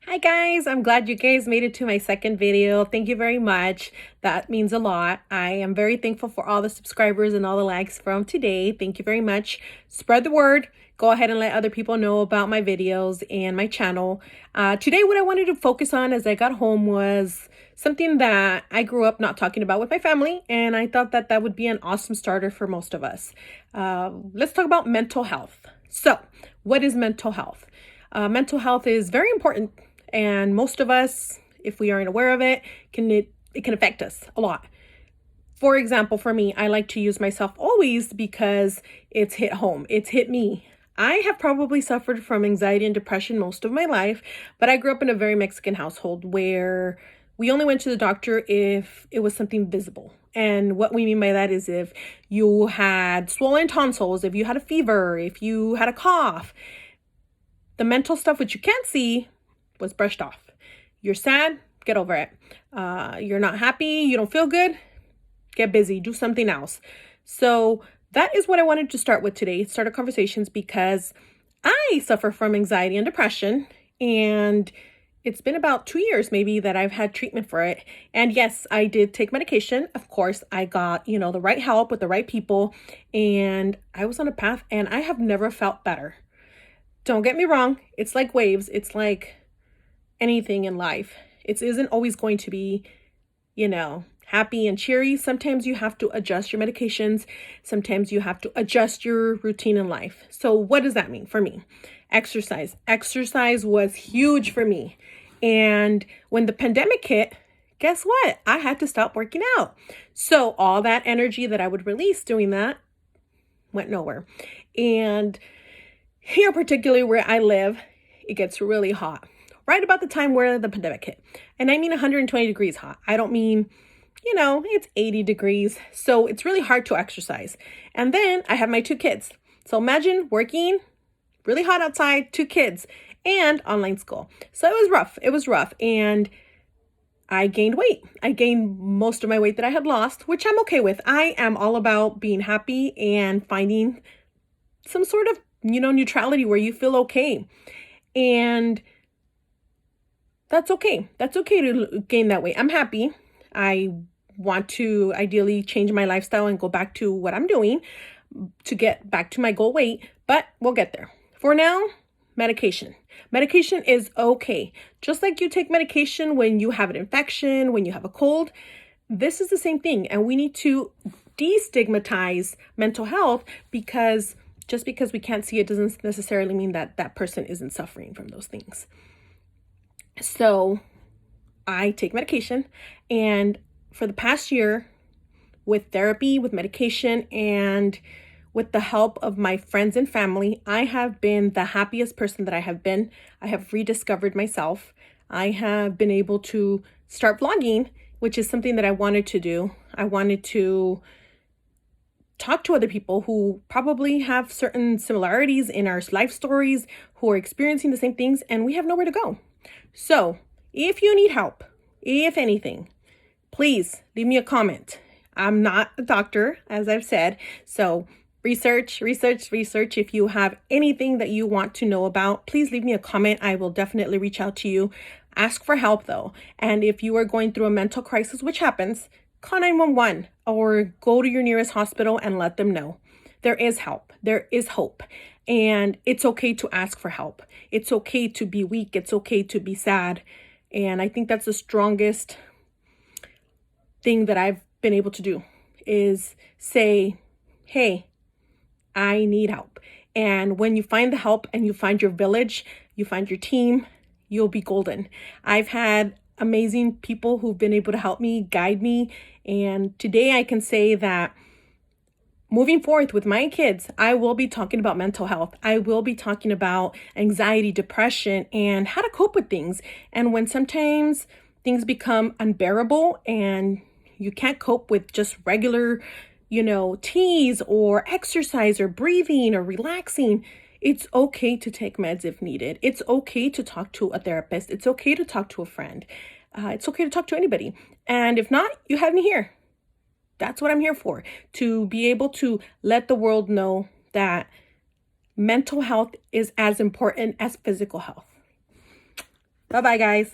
Hi guys, I'm glad you guys made it to my second video. Thank you very much. That means a lot. I am very thankful for all the subscribers and all the likes from today. Thank you very much. Spread the word. Go ahead and let other people know about my videos and my channel. Today, what I wanted to focus on as I got home was something that I grew up not talking about with my family, and I thought that that would be an awesome starter for most of us. Let's talk about mental health. So, what is mental health? Mental health is very important, and most of us, if we aren't aware of it, it can affect us a lot. For example, for me, I like to use myself always because it's hit home. It's hit me. I have probably suffered from anxiety and depression most of my life, but I grew up in a very Mexican household where we only went to the doctor if it was something visible. And what we mean by that is if you had swollen tonsils, if you had a fever, if you had a cough. The mental stuff, which you can't see, was brushed off. You're sad, get over it. You're not happy, you don't feel good, get busy, do something else. So that is what I wanted to start with today, start a conversations, because I suffer from anxiety and depression, and it's been about 2 years maybe that I've had treatment for it. And yes, I did take medication. Of course, I got, the right help with the right people, and I was on a path, and I have never felt better. Don't get me wrong, it's like waves. It's like anything in life. It isn't always going to be, happy and cheery. Sometimes you have to adjust your medications. Sometimes you have to adjust your routine in life. So what does that mean for me? Exercise. Exercise was huge for me. And when the pandemic hit, guess what? I had to stop working out. So all that energy that I would release doing that went nowhere. And here, particularly where I live, it gets really hot. Right about the time where the pandemic hit. And I mean 120 degrees hot. I don't mean, it's 80 degrees. So it's really hard to exercise. And then I have my 2 kids. So imagine working really hot outside, 2 kids, and online school. So it was rough. It was rough. And I gained weight. I gained most of my weight that I had lost, which I'm okay with. I am all about being happy and finding some sort of neutrality where you feel okay. And that's okay. That's okay to gain that weight. I'm happy. I want to ideally change my lifestyle and go back to what I'm doing to get back to my goal weight, but we'll get there. For now, medication. Medication is okay. Just like you take medication when you have an infection, when you have a cold, this is the same thing. And we need to destigmatize mental health, because just because we can't see it doesn't necessarily mean that that person isn't suffering from those things. So I take medication, and for the past year, with therapy, with medication, and with the help of my friends and family, I have been the happiest person that I have been. I have rediscovered myself. I have been able to start vlogging, which is something that I wanted to do. I wanted to talk to other people who probably have certain similarities in our life stories, who are experiencing the same things, and we have nowhere to go. So if you need help, if anything, please leave me a comment. I'm not a doctor, as I've said, so research. If you have anything that you want to know about, please leave me a comment. I will definitely reach out to you. Ask for help though. And if you are going through a mental crisis, which happens, call 911 or go to your nearest hospital and let them know. There is help. There is hope. And it's okay to ask for help. It's okay to be weak. It's okay to be sad. And I think that's the strongest thing that I've been able to do, is say, hey, I need help. And when you find the help and you find your village, you find your team, you'll be golden. I've had amazing people who've been able to help me, guide me. And today I can say that moving forth with my kids, I will be talking about mental health. I will be talking about anxiety, depression, and how to cope with things. And when sometimes things become unbearable and you can't cope with just regular, teas or exercise or breathing or relaxing, it's okay to take meds if needed. It's okay to talk to a therapist. It's okay to talk to a friend. It's okay to talk to anybody. And if not, you have me here. That's what I'm here for, to be able to let the world know that mental health is as important as physical health. Bye-bye, guys.